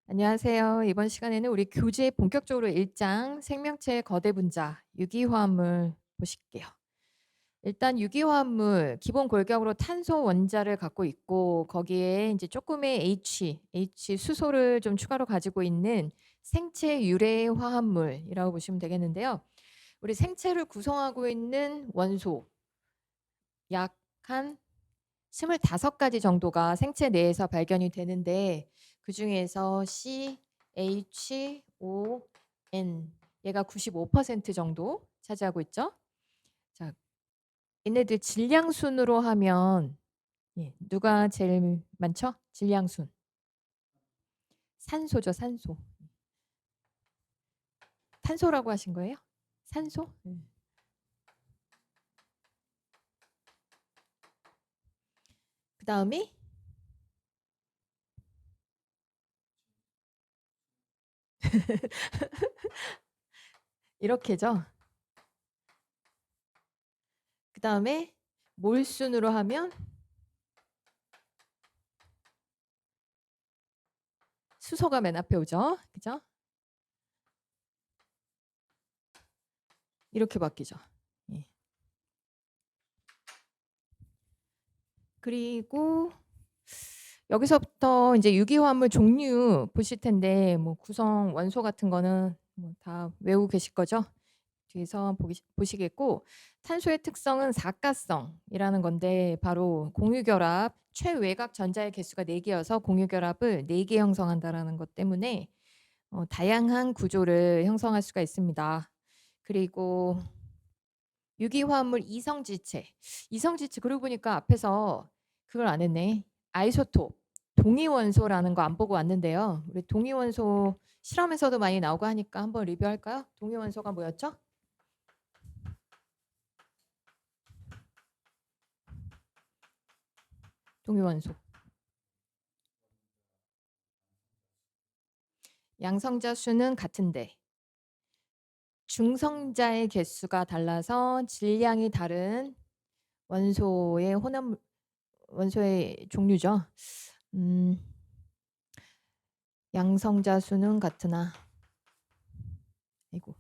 안녕하세요. 이번 시간에는 우리 교재 본격적으로 1장 생명체의 거대 분자 유기화합물 보실게요. 일단 유기화합물 기본 골격으로 탄소 원자를 갖고 있고 거기에 이제 조금의 H 수소를 좀 추가로 가지고 있는 생체 유래 화합물이라고 보시면 되겠는데요. 우리 생체를 구성하고 있는 원소 약 한 25가지 정도가 생체 내에서 발견이 되는데 그중에서 CHON 얘가 95% 정도 차지하고 있죠. 자, 얘네들 질량순으로 하면 누가 제일 많죠? 질량순. 산소죠, 산소. 탄소라고 하신 거예요? 산소? 그 다음에 이렇게죠. 그 다음에 몰순으로 하면 수소가 맨 앞에 오죠. 그죠? 이렇게 바뀌죠. 예. 그리고 여기서부터 이제 유기화합물 종류 보실 텐데 뭐 구성 원소 같은 거는 뭐 다 외우고 계실 거죠? 뒤에서 보시겠고 탄소의 특성은 사가성이라는 건데 바로 공유결합 최외곽 전자의 개수가 4개여서 공유결합을 4개 형성한다라는 것 때문에 다양한 구조를 형성할 수가 있습니다. 그리고 유기화합물 이성질체. 이성질체 그러고 보니까 앞에서 그걸 안 했네. 아이소톱. 동위원소라는 거 안 보고 왔는데요. 우리 동위원소 실험에서도 많이 나오고 하니까 한번 리뷰할까요? 동위원소가 뭐였죠? 동위원소. 양성자 수는 같은데 중성자의 개수가 달라서 질량이 다른 원소의 원소의 종류죠. 양성자 수는 같으나 아이고.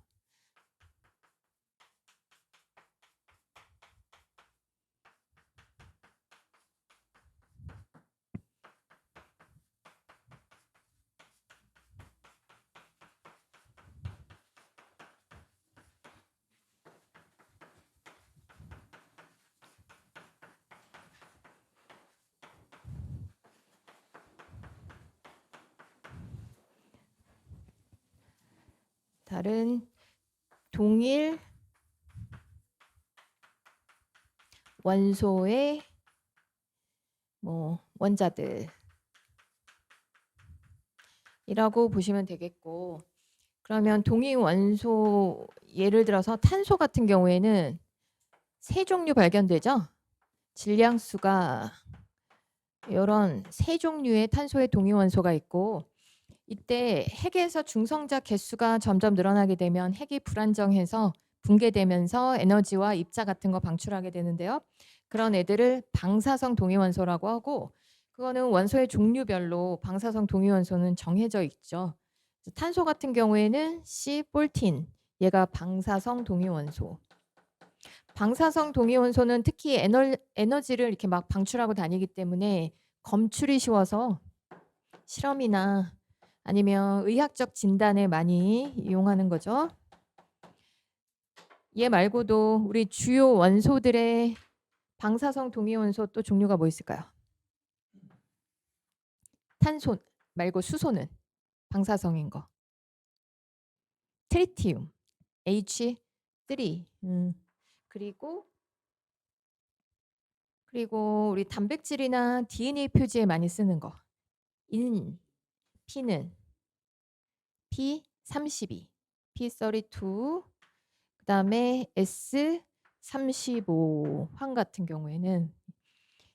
다른 동일 원소의 원자들이라고 보시면 되겠고 그러면 동일 원소 예를 들어서 탄소 같은 경우에는 3종류 발견되죠. 질량수가 이런 3종류의 탄소의 동위 원소가 있고 이때 핵에서 중성자 개수가 점점 늘어나게 되면 핵이 불안정해서 붕괴되면서 에너지와 입자 같은 거 방출하게 되는데요. 그런 애들을 방사성 동위원소라고 하고 그거는 원소의 종류별로 방사성 동위원소는 정해져 있죠. 탄소 같은 경우에는 C14 얘가 방사성 동위원소. 방사성 동위원소는 특히 에너지를 이렇게 막 방출하고 다니기 때문에 검출이 쉬워서 실험이나 아니면 의학적 진단에 많이 이용하는 거죠. 얘 말고도 우리 주요 원소들의 방사성 동위원소 또 종류가 뭐 있을까요? 탄소 말고 수소는 방사성인 거. 트리티움 H3 그리고 우리 단백질이나 DNA 표지에 많이 쓰는 거. P는 P32, P32 그다음에 S35 황 같은 경우에는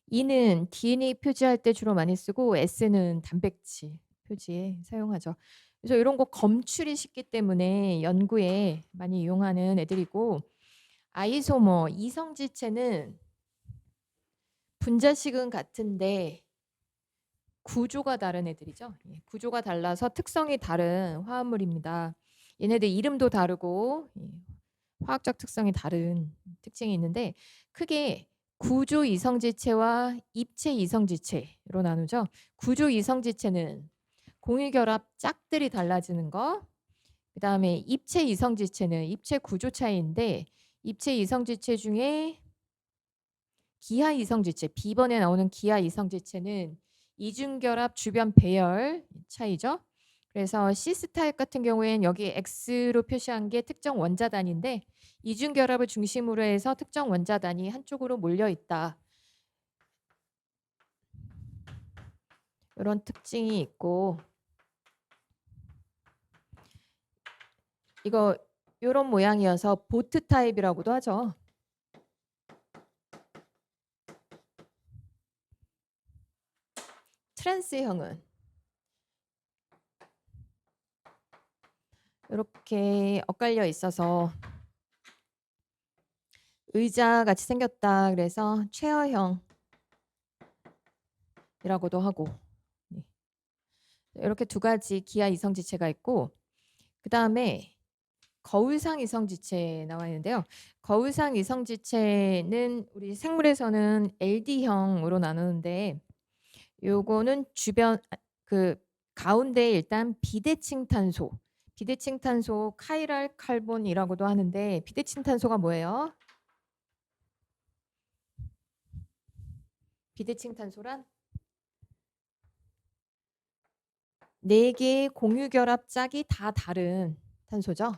E는 DNA 표지할 때 주로 많이 쓰고 S는 단백질 표지에 사용하죠. 그래서 이런 거 검출이 쉽기 때문에 연구에 많이 이용하는 애들이고 아이소머 이성질체는 분자식은 같은데 구조가 다른 애들이죠. 예, 구조가 달라서 특성이 다른 화합물입니다. 얘네들 이름도 다르고 화학적 특성이 다른 특징이 있는데 크게 구조 이성지체와 입체 이성지체로 나누죠. 구조 이성지체는 공유결합 짝들이 달라지는 거. 그 다음에 입체 이성지체는 입체 구조 차이인데 입체 이성지체 중에 기하 이성지체, B번에 나오는 기하 이성지체는 이중결합 주변 배열 차이죠. 그래서 시스타입 같은 경우에는 여기 X로 표시한 게 특정 원자단인데 이중결합을 중심으로 해서 특정 원자단이 한쪽으로 몰려 있다. 이런 특징이 있고 이거 이런 모양이어서 보트 타입이라고도 하죠. 트랜스형은 이렇게 엇갈려 있어서 의자 같이 생겼다. 그래서 체어형이라고도 하고 이렇게 두 가지 기하 이성지체가 있고 그 다음에 거울상 이성지체 나와 있는데요. 거울상 이성지체는 우리 생물에서는 LD형으로 나누는데 요거는 주변 그 가운데 일단 비대칭 탄소 카이랄 칼본이라고도 하는데 비대칭 탄소가 뭐예요? 비대칭 탄소란 4개의 공유 결합 짝이 다 다른 탄소죠.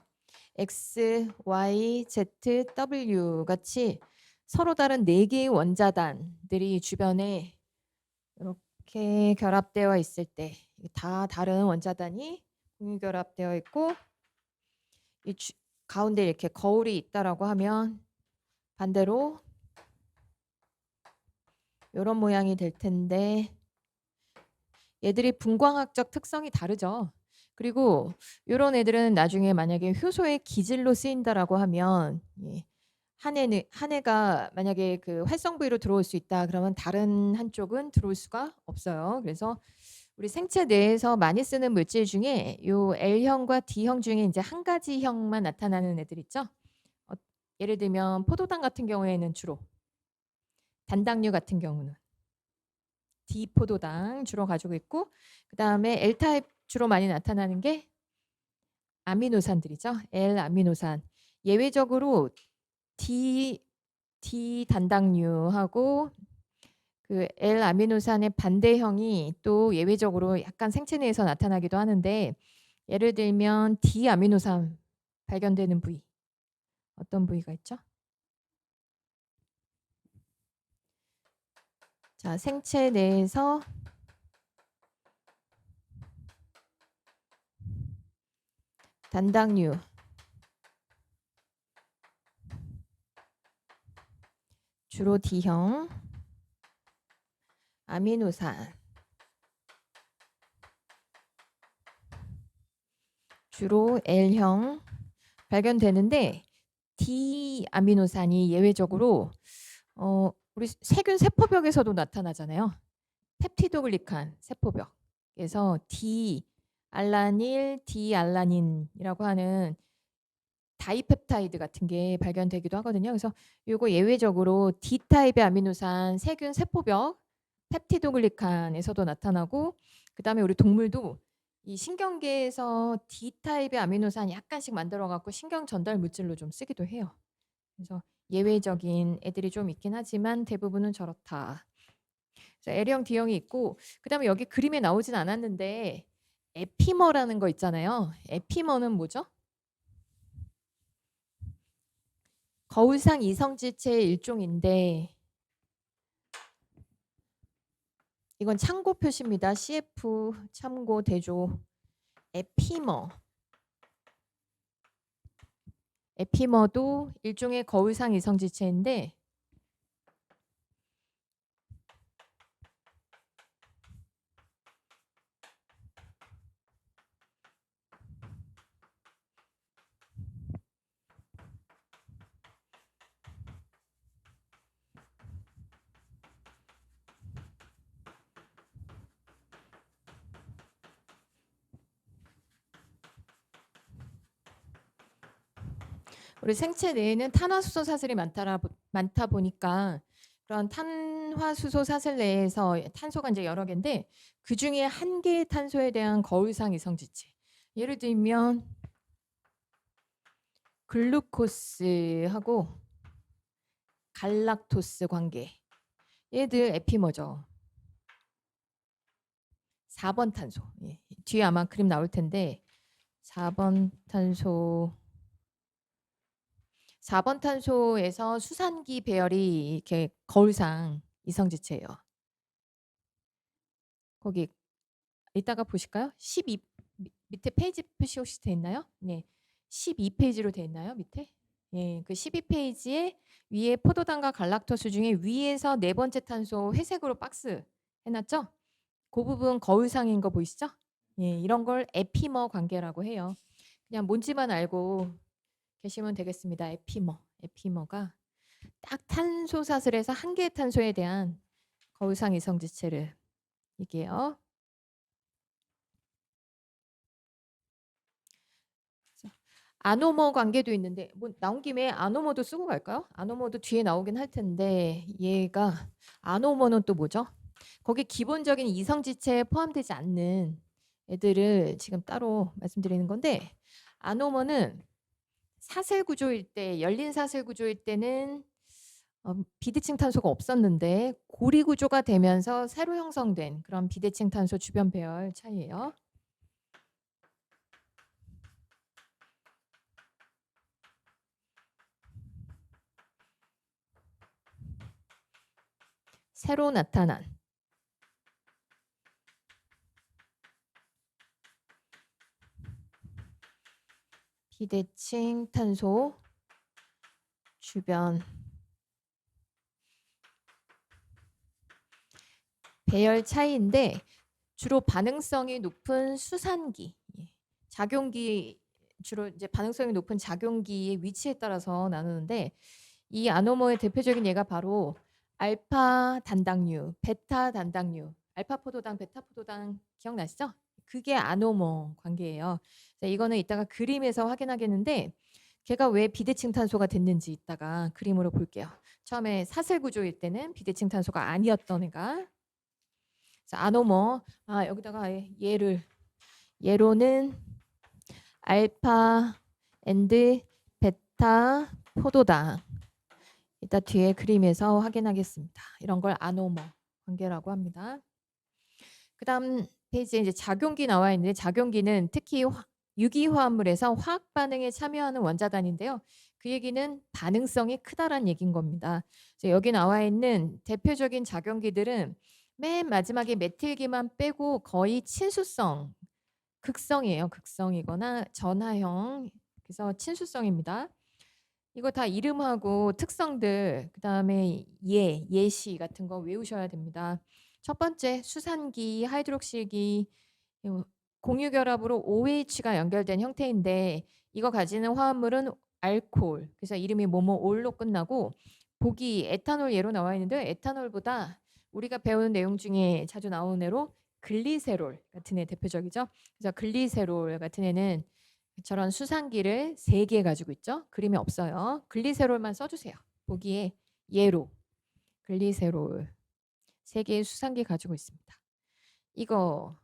X, Y, Z, W 같이 서로 다른 4개의 원자단들이 주변에 이렇게 결합되어 있을 때 다 다른 원자단이 공유 결합되어 있고 이 가운데 이렇게 거울이 있다라고 하면 반대로 이런 모양이 될 텐데 얘들이 분광학적 특성이 다르죠. 그리고 이런 애들은 나중에 만약에 효소의 기질로 쓰인다라고 하면 한 해가 만약에 그 활성 부위로 들어올 수 있다 그러면 다른 한쪽은 들어올 수가 없어요. 그래서 우리 생체 내에서 많이 쓰는 물질 중에 요 L형과 D형 중에 이제 한 가지 형만 나타나는 애들 있죠. 예를 들면 포도당 같은 경우에는 주로 단당류 같은 경우는 D포도당 주로 가지고 있고 그 다음에 L타입 주로 많이 나타나는 게 아미노산들이죠. L아미노산. 예외적으로 D 단당류하고 그 L아미노산의 반대형이 또 예외적으로 약간 생체 내에서 나타나기도 하는데 예를 들면 D아미노산 발견되는 부위 어떤 부위가 있죠? 자, 생체 내에서 단당류 주로 D형 아미노산 주로 L형 발견되는데 D아미노산이 예외적으로 우리 세균 세포벽에서도 나타나잖아요. 펩티도글리칸 세포벽에서 D알라닐, D알라닌이라고 하는 다이펩타이드 같은 게 발견되기도 하거든요. 그래서 이거 예외적으로 D타입의 아미노산 세균 세포벽 펩티도글리칸에서도 나타나고 그다음에 우리 동물도 이 신경계에서 D타입의 아미노산 약간씩 만들어 갖고 신경 전달 물질로 좀 쓰기도 해요. 그래서 예외적인 애들이 좀 있긴 하지만 대부분은 저렇다. 그래서 L형, D형이 있고 그다음에 여기 그림에 나오진 않았는데 에피머라는 거 있잖아요. 에피머는 뭐죠? 거울상 이성지체의 일종인데 이건 참고 표시입니다. CF 참고 대조 에피머. 에피머도 일종의 거울상 이성지체인데 우리 생체 내에는 탄화수소 사슬이 많다 보니까 그런 탄화수소 사슬 내에서 탄소가 이제 여러 개인데 그 중에 한 개의 탄소에 대한 거울상 이성지체. 예를 들면 글루코스하고 갈락토스 관계. 얘들 에피머죠. 4번 탄소. 예. 뒤에 아마 그림 나올 텐데 4번 탄소에서 수산기 배열이 이렇게 거울상 이성지체예요. 거기 이따가 보실까요? 12 밑에 페이지 표시 혹시 돼 있나요? 네. 12페이지로 돼 있나요? 밑에? 예, 그 12페이지에 위에 포도당과 갈락토스 중에 위에서 네 번째 탄소 회색으로 박스 해놨죠? 그 부분 거울상인 거 보이시죠? 예, 이런 걸 에피머 관계라고 해요. 그냥 뭔지만 알고 계시면 되겠습니다. 에피머가 딱 탄소 사슬에서 한 개의 탄소에 대한 거울상 이성지체를 얘기해요. 아노모 관계도 있는데 뭐 나온 김에 아노모도 쓰고 갈까요? 아노모도 뒤에 나오긴 할 텐데 얘가 아노모는 또 뭐죠? 거기 기본적인 이성지체에 포함되지 않는 애들을 지금 따로 말씀드리는 건데 아노모는 사슬 구조일 때 열린 사슬 구조일 때는 비대칭 탄소가 없었는데 고리 구조가 되면서 새로 형성된 그런 비대칭 탄소 주변 배열 차이예요. 새로 나타난 비대칭 탄소 주변 배열 차이인데 주로 반응성이 높은 수산기, 작용기 주로 이제 반응성이 높은 작용기의 위치에 따라서 나누는데 이 아노모의 대표적인 예가 바로 알파 단당류, 베타 단당류, 알파 포도당, 베타 포도당 기억나시죠? 그게 아노모 관계예요. 이거는 이따가 그림에서 확인하겠는데 걔가 왜 비대칭 탄소가 됐는지 이따가 그림으로 볼게요. 처음에 사슬 구조일 때는 비대칭 탄소가 아니었던 애가 아노모 여기다가 예로는 알파 앤드 베타 포도당 이따 뒤에 그림에서 확인하겠습니다. 이런 걸 아노모 관계라고 합니다. 그 다음 페이지에 이제 작용기 나와 있는데 작용기는 특히 유기화합물에서 화학 반응에 참여하는 원자단인데요. 그 얘기는 반응성이 크다란 얘기인 겁니다. 여기 나와 있는 대표적인 작용기들은 맨 마지막에 메틸기만 빼고 거의 친수성, 극성이에요. 극성이거나 전하형, 그래서 친수성입니다. 이거 다 이름하고 특성들, 그 다음에 예시 같은 거 외우셔야 됩니다. 첫 번째 수산기, 하이드록실기, 공유결합으로 OH가 연결된 형태인데 이거 가지는 화합물은 알코올, 그래서 이름이 뭐뭐올로 끝나고 보기 에탄올 예로 나와 있는데 에탄올보다 우리가 배우는 내용 중에 자주 나오는 애로 글리세롤 같은 애 대표적이죠. 그래서 글리세롤 같은 애는 저런 수산기를 3개 가지고 있죠. 그림이 없어요. 글리세롤만 써주세요. 보기에 예로 글리세롤 3개의 수산기 가지고 있습니다. 이거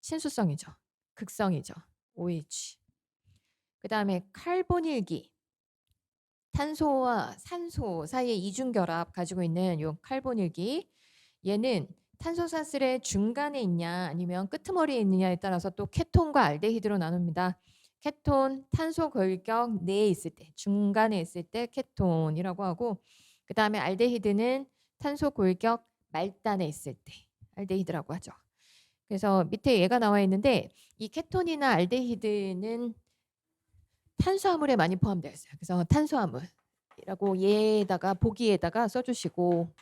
친수성이죠. 극성이죠. OH. 그 다음에 칼보닐기. 탄소와 산소 사이의 이중결합 가지고 있는 요 칼보닐기. 얘는 탄소사슬의 중간에 있냐 아니면 끄트머리에 있느냐에 따라서 또 케톤과 알데히드로 나눕니다. 케톤, 탄소 골격 내에 있을 때, 중간에 있을 때 케톤이라고 하고 그 다음에 알데히드는 탄소 골격 말단에 있을 때 알데히드라고 하죠. 그래서 밑에 얘가 나와 있는데 이 케톤이나 알데히드는 탄수화물에 많이 포함되어 있어요. 그래서 탄수화물이라고 얘에다가 보기에다가 써주시고